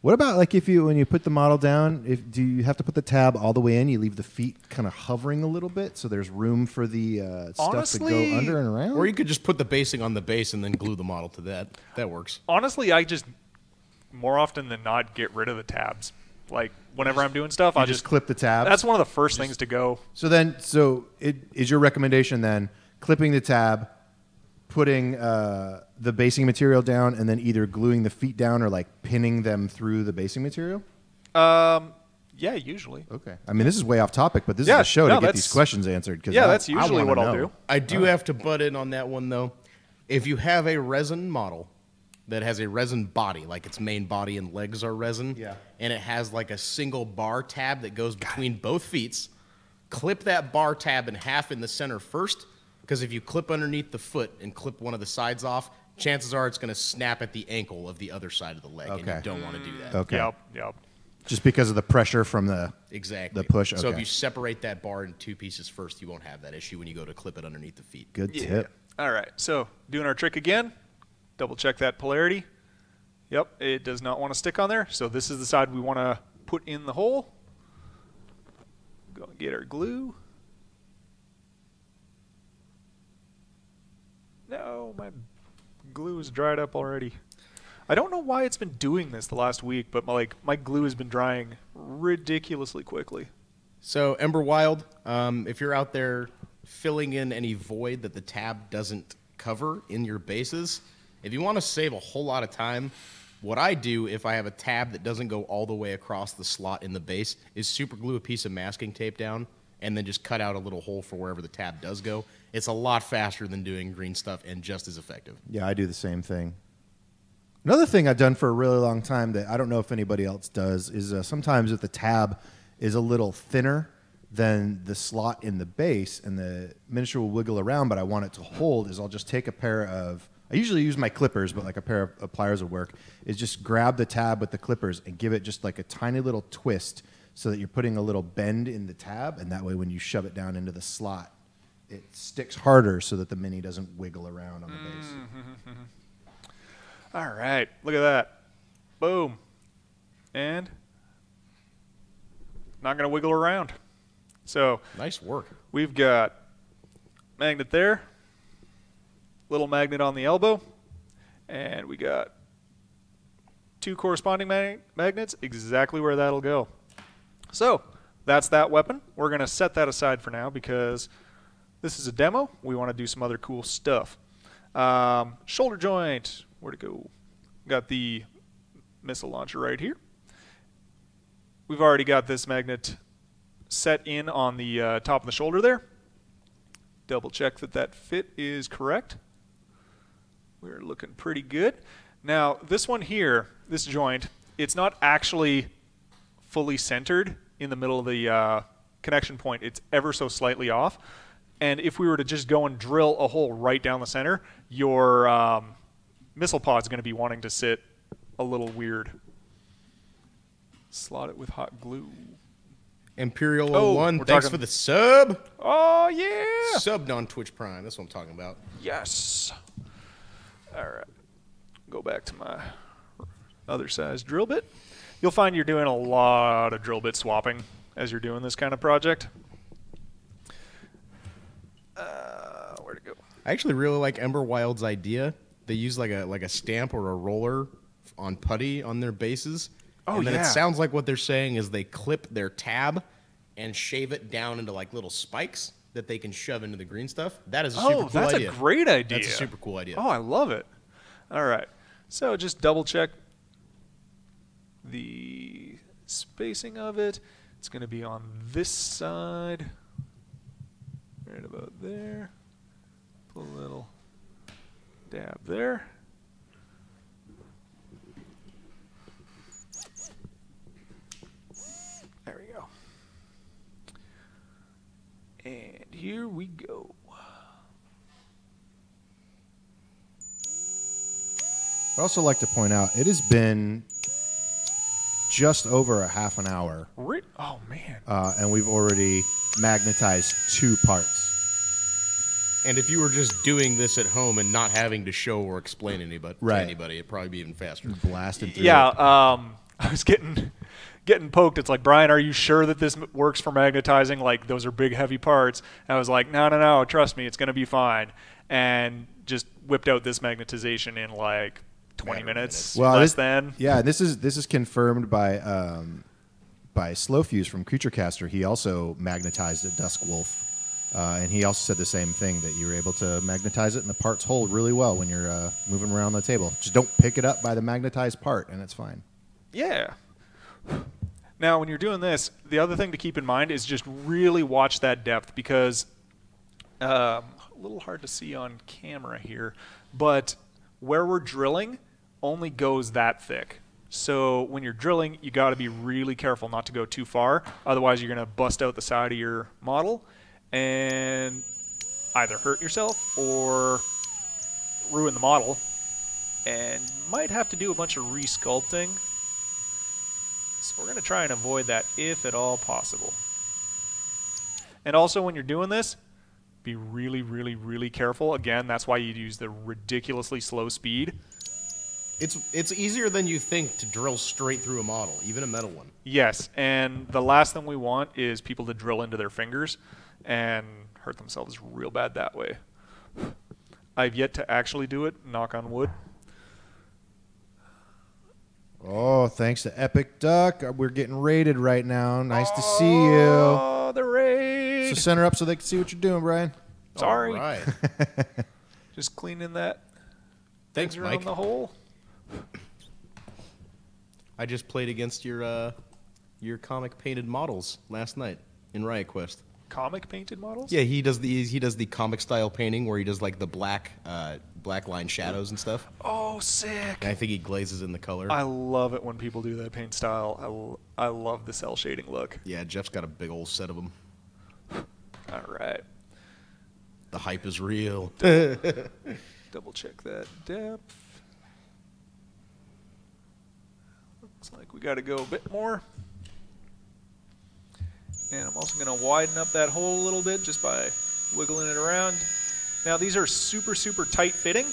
What about like when you put the model down, do you have to put the tab all the way in? You leave the feet kind of hovering a little bit so there's room for the stuff to go under and around? Or you could just put the basing on the base and then glue the model to that. That works. Honestly, I just more often than not get rid of the tabs. Like whenever I'm doing stuff, I just clip the tabs. That's one of the first things to go. So is your recommendation then clipping the tab, putting the basing material down, and then either gluing the feet down or like pinning them through the basing material? Yeah, usually. Okay. I mean, this is way off topic, but this is the show to get these questions answered. Yeah, that's usually what I'll do. I do have to butt in on that one, though. If you have a resin model that has a resin body, like its main body and legs are resin, and it has like a single bar tab that goes between both feet, clip that bar tab in half in the center first, because if you clip underneath the foot and clip one of the sides off, chances are it's going to snap at the ankle of the other side of the leg, and you don't want to do that. Okay. Yep. Just because of the pressure from the push. Okay. So if you separate that bar in 2 pieces first, you won't have that issue when you go to clip it underneath the feet. Good tip. All right. So doing our trick again. Double check that polarity. Yep, it does not want to stick on there, so this is the side we want to put in the hole. Go and get our glue. No, my glue is dried up already. I don't know why it's been doing this the last week, but my glue has been drying ridiculously quickly. So, Ember Wild, if you're out there filling in any void that the tab doesn't cover in your bases, if you want to save a whole lot of time, what I do if I have a tab that doesn't go all the way across the slot in the base is super glue a piece of masking tape down and then just cut out a little hole for wherever the tab does go. It's a lot faster than doing green stuff and just as effective. Yeah, I do the same thing. Another thing I've done for a really long time that I don't know if anybody else does is sometimes if the tab is a little thinner than the slot in the base and the miniature will wiggle around, but I want it to hold, is I'll just take a pair of, I usually use my clippers, but like a pair of pliers will work, is just grab the tab with the clippers and give it just like a tiny little twist so that you're putting a little bend in the tab, and that way when you shove it down into the slot, it sticks harder so that the mini doesn't wiggle around on the base. All right, look at that. Boom. And not going to wiggle around. So nice work. We've got magnet there, little magnet on the elbow, and we got two corresponding magnets exactly where that'll go. So that's that weapon. We're going to set that aside for now because this is a demo. We want to do some other cool stuff. Shoulder joint. Where'd it go? Got the missile launcher right here. We've already got this magnet set in on the top of the shoulder there. Double check that that fit is correct. We're looking pretty good. Now this one here, this joint, it's not actually fully centered in the middle of the connection point. It's ever so slightly off. And if we were to just go and drill a hole right down the center, your missile pod's going to be wanting to sit a little weird. Slot it with hot glue. Imperial Oh, 01, we're thanks talking- for the sub. Oh, yeah! Subbed on Twitch Prime. That's what I'm talking about. Yes. All right. Go back to my other size drill bit. You'll find you're doing a lot of drill bit swapping as you're doing this kind of project. Where'd it go? I actually really like Ember Wild's idea. They use like a stamp or a roller on putty on their bases. Oh, and then yeah. it sounds like what they're saying is they clip their tab and shave it down into like little spikes that they can shove into the green stuff. That is a super cool that's idea. a great idea. That's a super cool idea. Oh, I love it. All right. So just double check the spacing of it. It's going to be on this side. Right about there. Put a little dab there. There we go. And here we go. I'd also like to point out, it has been just over a half an hour, Oh, man. and we've already magnetized 2 parts. And if you were just doing this at home and not having to show or explain to Right. anybody, it'd probably be even faster. Blasted through Yeah, it. I was getting poked. It's like, Brian, are you sure that this works for magnetizing? Like, those are big, heavy parts. And I was like, no, trust me, it's going to be fine. And just whipped out this magnetization in like 20 minutes, less than. Yeah, this is confirmed by Slow Fuse from Creaturecaster. He also magnetized a Dusk Wolf. And he also said the same thing, that you were able to magnetize it and the parts hold really well when you're moving around the table. Just don't pick it up by the magnetized part and it's fine. Yeah. Now, when you're doing this, the other thing to keep in mind is just really watch that depth because a little hard to see on camera here, but where we're drilling only goes that thick. So when you're drilling, you got to be really careful not to go too far. Otherwise, you're going to bust out the side of your model and either hurt yourself or ruin the model, and might have to do a bunch of resculpting. So we're going to try and avoid that if at all possible. And also when you're doing this, be really, really, really careful. Again, that's why you use the ridiculously slow speed. It's easier than you think to drill straight through a model, even a metal one. Yes, and the last thing we want is people to drill into their fingers and hurt themselves real bad that way. I've yet to actually do it, knock on wood. Oh, thanks to Epic Duck. We're getting raided right now. Nice to see you. Oh, the raid. So center up so they can see what you're doing, Brian. Sorry. All right. Just cleaning that. Thanks, around Mike. the hole. I just played against your comic painted models last night in Riot Quest. Comic painted models? Yeah, he does the comic style painting where he does like the black line shadows and stuff. Oh, sick. And I think he glazes in the color. I love it when people do that paint style. I love the cell shading look. Yeah, Jeff's got a big old set of them. All right. The hype is real. Double check that depth. Looks like we got to go a bit more. And I'm also going to widen up that hole a little bit just by wiggling it around. Now these are super, super tight fitting.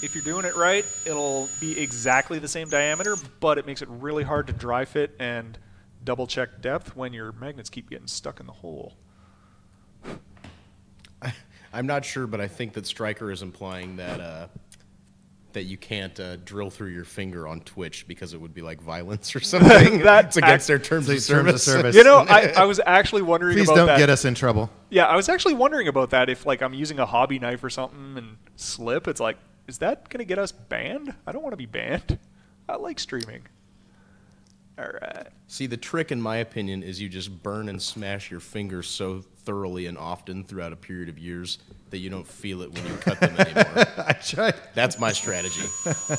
If you're doing it right, it'll be exactly the same diameter, but it makes it really hard to dry fit and double check depth when your magnets keep getting stuck in the hole. I'm not sure, but I think that Stryker is implying that that you can't drill through your finger on Twitch because it would be like violence or something. That's against their terms of service. You know, I was actually wondering Please about that. don't get us in trouble. Yeah, I was actually wondering about that. If like I'm using a hobby knife or something and slip, it's like, is that going to get us banned? I don't want to be banned. I like streaming. All right. See, the trick, in my opinion, is you just burn and smash your fingers so thoroughly and often throughout a period of years that you don't feel it when you cut them anymore. I tried. That's my strategy.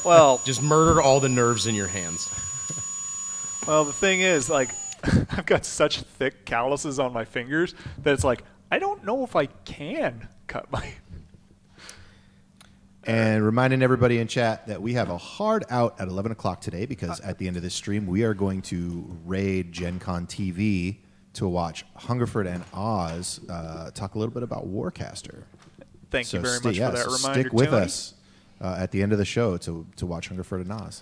Well, Just murder all the nerves in your hands. well, the thing is, like, I've got such thick calluses on my fingers that it's like, I don't know if I can cut my... And reminding everybody in chat that we have a hard out at 11 o'clock today because at the end of this stream, we are going to raid Gen Con TV to watch Hungerford and Oz talk a little bit about Warcaster. Thank you very much for that reminder, Stick with Tony. us at the end of the show to watch Hungerford and Oz.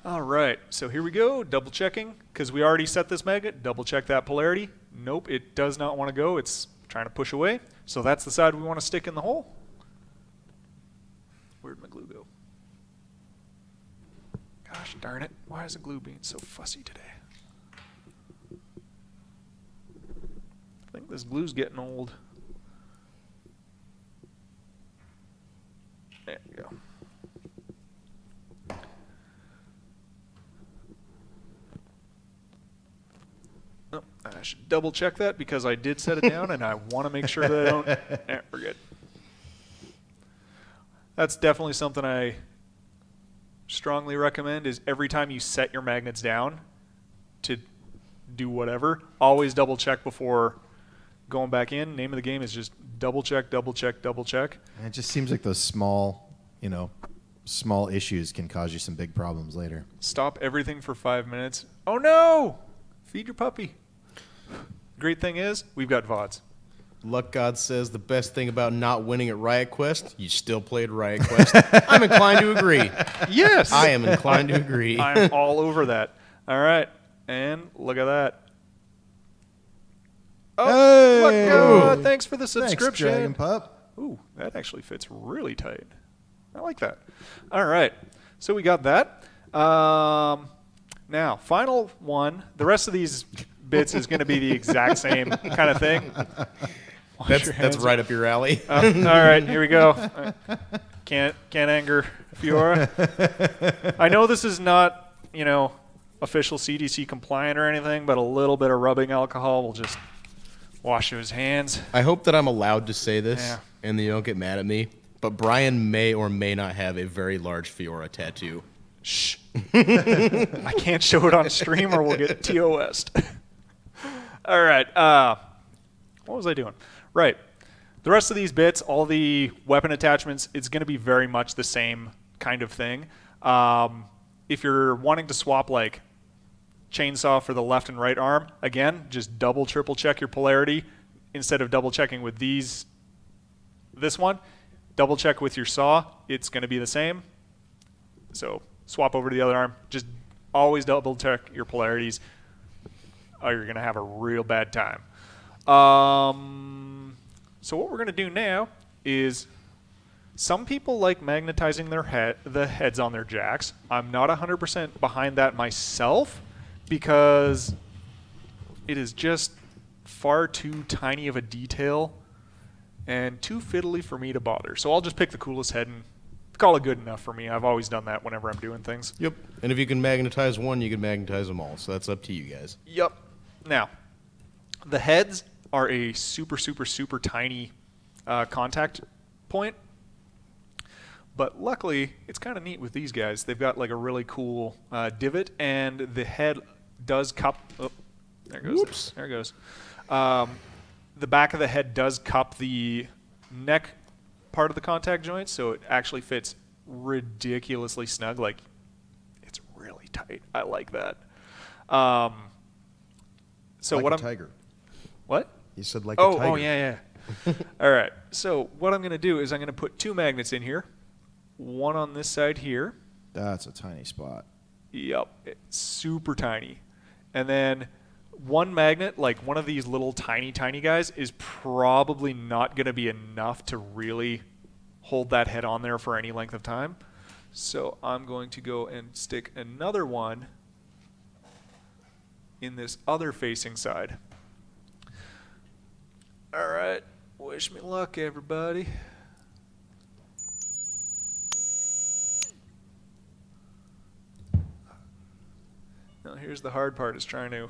All right, so here we go, double checking, because we already set this magnet, double check that polarity. Nope, it does not want to go, it's trying to push away. So that's the side we want to stick in the hole. Where'd my glue go? Gosh darn it, why is the glue being so fussy today? I think this glue's getting old. There you go. Oh, I should double check that because I did set it down and I want to make sure that I don't. We're good. That's definitely something I strongly recommend is every time you set your magnets down to do whatever, always double check before going back in. Name of the game is just double check, double check, double check. And it just seems like those small issues can cause you some big problems later. Stop everything for 5 minutes. Oh no! Feed your puppy. Great thing is, we've got VODs. Luck God says the best thing about not winning at Riot Quest, you still played Riot Quest. I'm inclined to agree. Yes! I am inclined to agree. I'm all over that. All right. And look at that. Oh, Hey! Luck God, thanks for the Thanks, subscription. Dragon Pup. Ooh, that actually fits really tight. I like that. All right. So we got that. Now, final one. The rest of these bits is going to be the exact same kind of thing. That's right up your alley. All right, here we go. Can't anger Fiora. I know this is not, official CDC compliant or anything, but a little bit of rubbing alcohol will just wash his hands. I hope that I'm allowed to say this Yeah. and that you don't get mad at me, but Brian may or may not have a very large Fiora tattoo. Shh. I can't show it on stream or we'll get TOS'd. All right. What was I doing? Right. The rest of these bits, all the weapon attachments, it's going to be very much the same kind of thing. If you're wanting to swap like chainsaw for the left and right arm, again, just double, triple check your polarity. Instead of double checking with this one, double check with your saw. It's going to be the same. So swap over to the other arm. Just always double check your polarities, or you're going to have a real bad time. So what we're going to do now is, some people like magnetizing the heads on their jacks. I'm not 100% behind that myself, because it is just far too tiny of a detail and too fiddly for me to bother. So I'll just pick the coolest head and call it good enough for me. I've always done that whenever I'm doing things. Yep. And if you can magnetize one, you can magnetize them all. So that's up to you guys. Yep. Now, the heads are a super, super, super tiny contact point. But luckily, it's kind of neat with these guys. They've got like a really cool divot, and the head does cup. Oh, there it goes. Whoops. There it goes. The back of the head does cup the neck part of the contact joint, so it actually fits ridiculously snug. Like, it's really tight. I like that. So like what a I'm tiger. What? You said like a tiger. Oh yeah. All right. So what I'm going to do is I'm going to put 2 magnets in here. One on this side here. That's a tiny spot. Yep, it's super tiny. And then one magnet, like one of these little tiny guys, is probably not going to be enough to really hold that head on there for any length of time. So I'm going to go and stick another one in this other facing side. All right, wish me luck, everybody. Now here's the hard part, is trying to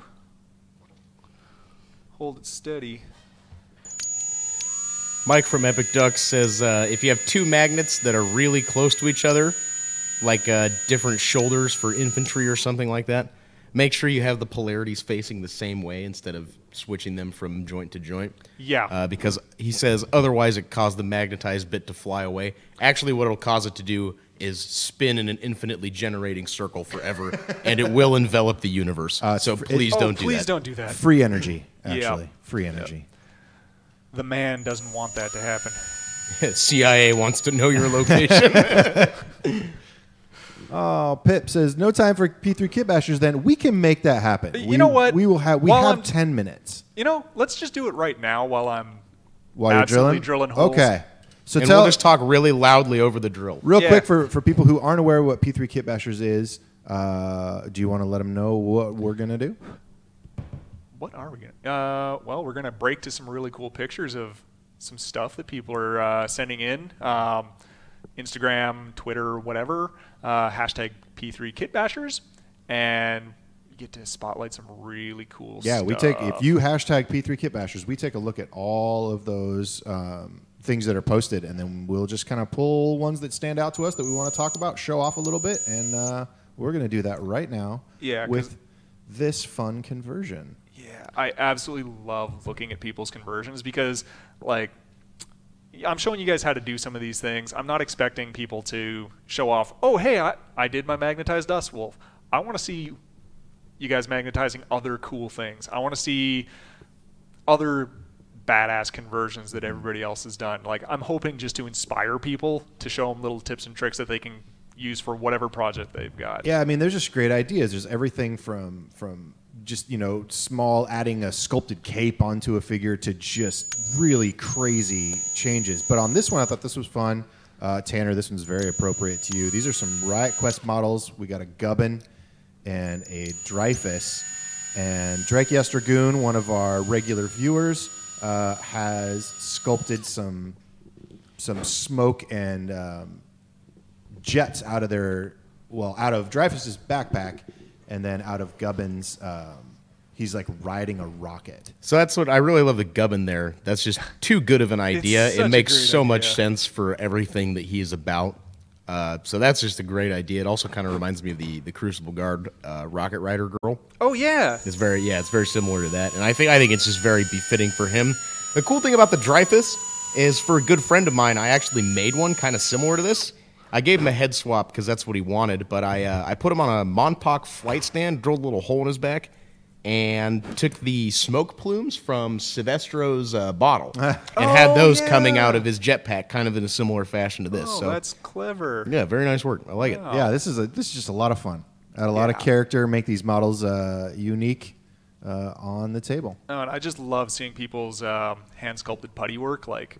hold it steady. Mike from Epic Duck says if you have 2 magnets that are really close to each other, like different shoulders for infantry or something like that, make sure you have the polarities facing the same way instead of switching them from joint to joint. Yeah. Because he says otherwise it caused the magnetized bit to fly away. Actually, what it'll cause it to do is spin in an infinitely generating circle forever, and it will envelop the universe. So please don't do that. Please don't do that. Free energy, actually. Yep. Free energy. Yep. The man doesn't want that to happen. CIA wants to know your location. Oh, Pip says no time for P3 kitbashers. Then we can make that happen. You know what? We will have. We have 10 minutes. You know, let's just do it right now while I'm you're absolutely drilling holes. Okay. So and we'll just talk really loudly over the drill. Real quick for people who aren't aware of what P3 kitbashers is. Do you want to let them know what we're gonna do? What are we gonna? Well, we're gonna break to some really cool pictures of some stuff that people are sending in. Instagram, Twitter, whatever. Hashtag P3 kitbashers, and you get to spotlight some really cool stuff. Yeah, we take, if you hashtag P3 kitbashers, we take a look at all of those things that are posted, and then we'll just kind of pull ones that stand out to us that we want to talk about, show off a little bit, and we're going to do that right now with this fun conversion. Yeah, I absolutely love looking at people's conversions because, like, I'm showing you guys how to do some of these things. I'm not expecting people to show off, oh, hey, I did my magnetized dust wolf. I want to see you guys magnetizing other cool things. I want to see other badass conversions that everybody else has done. Like, I'm hoping just to inspire people to show them little tips and tricks that they can use for whatever project they've got. Yeah, I mean, there's just great ideas. There's everything from just, small, adding a sculpted cape onto a figure to just really crazy changes. But on this one, I thought this was fun. Tanner, this one's very appropriate to you. These are some Riot Quest models. We got a Gubbin and a Dreyfus. And Drakias Dragoon, one of our regular viewers, has sculpted some smoke and jets out of out of Dreyfus's backpack, and then out of Gubbin's, he's like riding a rocket. So that's what I really love, the Gubbin there. That's just too good of an idea. It makes so much sense for everything that he is about. So that's just a great idea. It also kind of reminds me of the Crucible Guard Rocket Rider girl. Oh yeah, it's very similar to that, and I think it's just very befitting for him. The cool thing about the Dreyfus is, for a good friend of mine, I actually made one kind of similar to this. I gave him a head swap because that's what he wanted, but I put him on a Montauk flight stand, drilled a little hole in his back, and took the smoke plumes from Silvestro's bottle and had those coming out of his jetpack, kind of in a similar fashion to this. Oh, so that's clever. yeah, very nice work. I like it. Yeah, this is just a lot of fun. Add a lot of character, make these models unique on the table. Oh, and I just love seeing people's hand sculpted putty work. Like,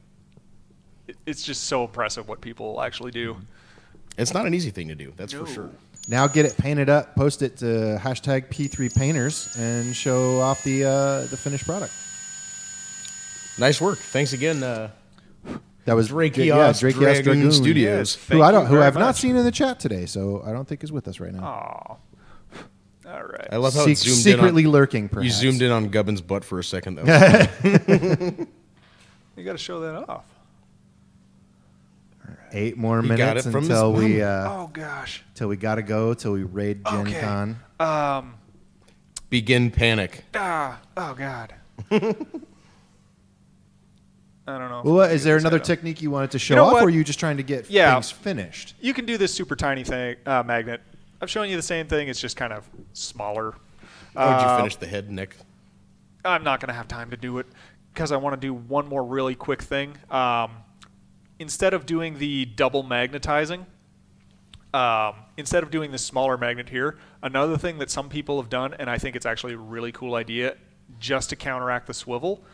it's just so impressive what people actually do. It's not an easy thing to do, that's for sure. Now get it painted up, post it to hashtag P3Painters, and show off the finished product. Nice work. Thanks again. That was Drakeos Dragoon Studios. Who I've not seen in the chat today, so I don't think is with us right now. Aw. All right. I love how it zoomed secretly in on, lurking. Perhaps. You zoomed in on Gubbin's butt for a second. That was You got to show that off. 8 more He got minutes it from until his we Oh gosh. till we gotta go till we raid Gen Con. Begin panic. Oh god. I don't know. Well, is there another technique you wanted to show off, or are you just trying to get things finished? You can do this super tiny thing magnet. I've shown you the same thing. It's just kind of smaller. Oh, did you finish the head, Nick? I'm not going to have time to do it because I want to do one more really quick thing. Instead of doing the double magnetizing, instead of doing the smaller magnet here, another thing that some people have done, and I think it's actually a really cool idea just to counteract the swivel,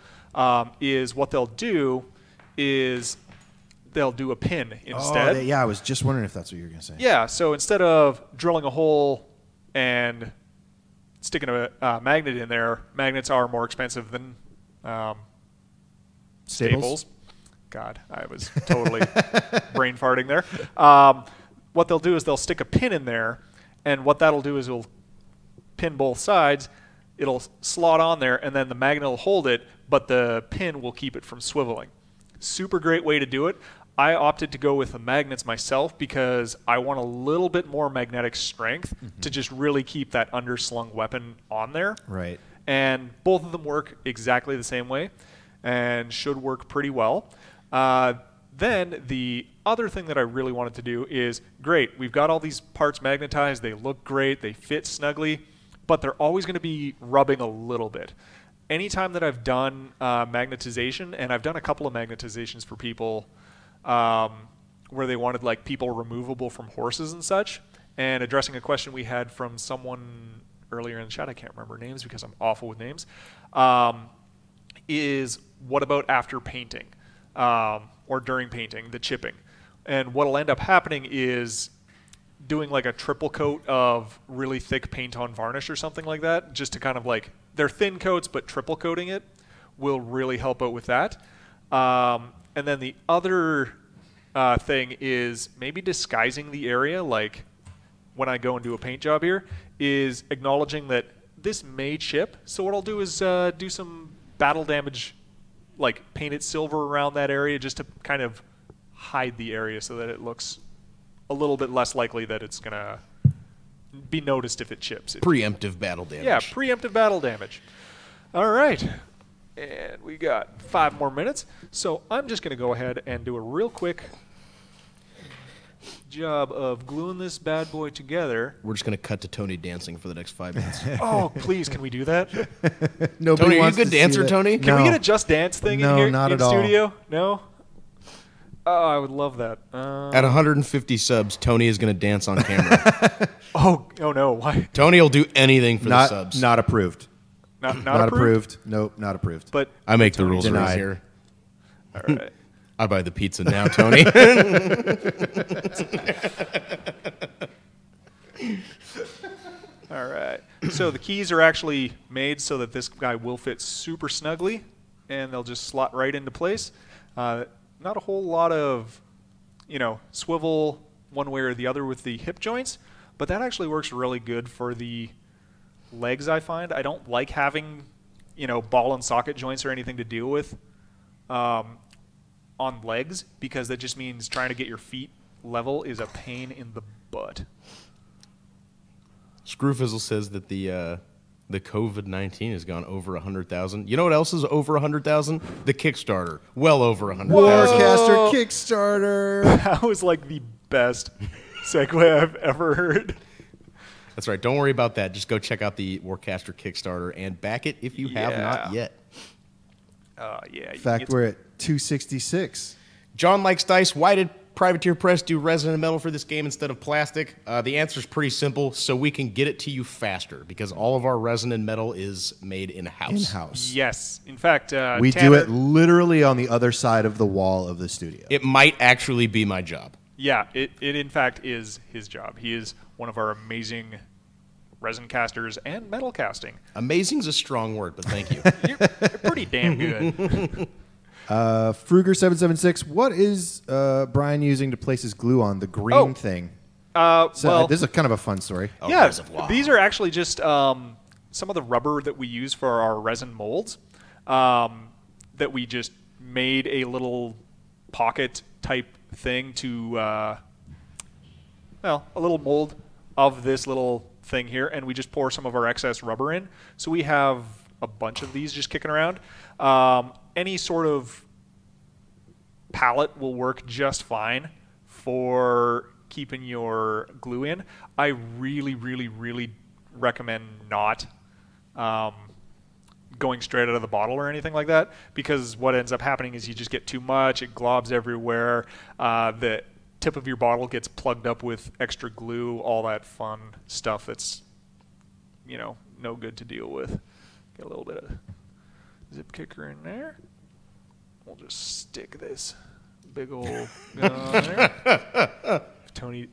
is what they'll do is they'll do a pin instead. Oh, yeah, I was just wondering if that's what you were going to say. Yeah, so instead of drilling a hole and sticking a magnet in there, magnets are more expensive than staples. God, I was totally brain farting there. What they'll do is they'll stick a pin in there, and what that'll do is it'll pin both sides. It'll slot on there, and then the magnet will hold it, but the pin will keep it from swiveling. Super great way to do it. I opted to go with the magnets myself because I want a little bit more magnetic strength to just really keep that underslung weapon on there. Right. And both of them work exactly the same way and should work pretty well. Then the other thing that I really wanted to do is, great, we've got all these parts magnetized, they look great, they fit snugly, but they're always going to be rubbing a little bit. Anytime that I've done magnetization, and I've done a couple of magnetizations for people where they wanted like people removable from horses and such, and addressing a question we had from someone earlier in the chat, I can't remember names because I'm awful with names, is what about after painting? Or during painting, the chipping. And what'll end up happening is doing like a triple coat of really thick paint on varnish or something like that, just to kind of like, they're thin coats, but triple coating it will really help out with that. And then the other thing is maybe disguising the area, like when I go and do a paint job here, is acknowledging that this may chip. So what I'll do is do some battle damage, like paint it silver around that area just to kind of hide the area so that it looks a little bit less likely that it's going to be noticed if it chips. Preemptive battle damage. Yeah, preemptive battle damage. All right. And we got 5 more minutes. So I'm just going to go ahead and do a real quick job of gluing this bad boy together. We're just going to cut to Tony dancing for the next 5 minutes. Oh, please, can we do that? Tony, are you a good dancer, Tony? Can we get a Just Dance thing in here not in at studio? all. No? Oh, I would love that. At 150 subs, Tony is going to dance on camera. Oh no. Why? Tony will do anything for the subs. Not approved. Not approved? Nope, not approved. But I make the rules denied. right here. all right. I buy the pizza now, Tony. All right. So the keys are actually made so that this guy will fit super snugly, and they'll just slot right into place. Not a whole lot of, swivel one way or the other with the hip joints, but that actually works really good for the legs, I find. I don't like having, ball and socket joints or anything to deal with on legs, because that just means trying to get your feet level is a pain in the butt. Screwfizzle says that the COVID-19 has gone over 100,000. You know what else is over 100,000? The Kickstarter. Well over 100,000. Warcaster Kickstarter. That was like the best segue I've ever heard. That's right. Don't worry about that. Just go check out the Warcaster Kickstarter and back it if you have not yet. Yeah. In fact, we're at 266. John likes dice. Why did Privateer Press do resin and metal for this game instead of plastic? The answer is pretty simple. So we can get it to you faster because all of our resin and metal is made in-house. In-house. Yes. In fact, We Tanner, do it literally on the other side of the wall of the studio. It might actually be my job. Yeah, it in fact is his job. He is one of our amazing resin casters and metal casting. Amazing's a strong word, but thank you. You're pretty damn good. Fruger776, what is Brian using to place his glue on? The green thing. So this is kind of a fun story. Yeah, reservoir. these are actually just some of the rubber that we use for our resin molds that we just made a little pocket type thing to, well, a little mold of this little thing here, and we just pour some of our excess rubber in. So we have a bunch of these just kicking around. Any sort of palette will work just fine for keeping your glue in. I really, really, really recommend not going straight out of the bottle or anything like that, because what ends up happening is you just get too much, it globs everywhere, the tip of your bottle gets plugged up with extra glue, all that fun stuff that's, you know, no good to deal with. Get a little bit of zip kicker in there. We'll just stick this big old gun on there. Tony.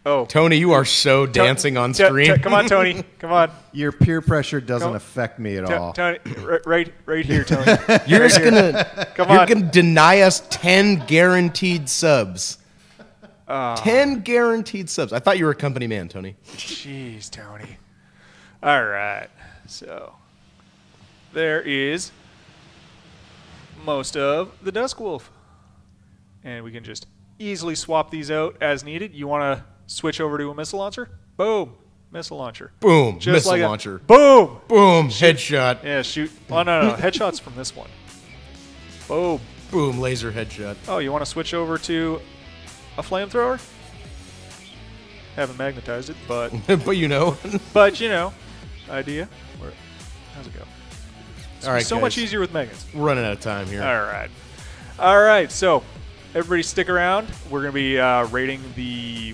Oh, Tony, you are so dancing on screen. Come on, Tony. Come on. Your peer pressure doesn't affect me at all. Tony, right here, Tony. You're just gonna Come you're on. gonna deny us 10 guaranteed subs. 10 guaranteed subs. I thought you were a company man, Tony. Jeez, Tony. All right. So there is most of the Dusk Wolf. And we can just easily swap these out as needed. You want to switch over to a missile launcher? Boom. Missile launcher. Boom. Just Missile like that. launcher. Boom. Boom. Headshot. Yeah, shoot. Oh, no. Headshots from this one. Boom. Boom. Laser headshot. Oh, you want to switch over to a flamethrower? Haven't magnetized it, but But you know. idea. How's it go? All right, So guys. much easier with magnets. We're running out of time here. All right. So everybody stick around. We're going to be rating the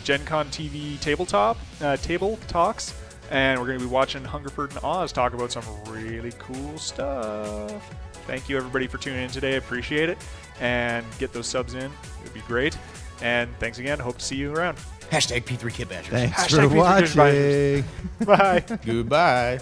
Gen Con TV table talks, and we're going to be watching Hungerford and Oz talk about some really cool stuff. Thank you, everybody, for tuning in today. I appreciate it. And get those subs in. It would be great. And thanks again. Hope to see you around. Hashtag P3 kitbashed. Thanks Hashtag for watching. Bye. Goodbye.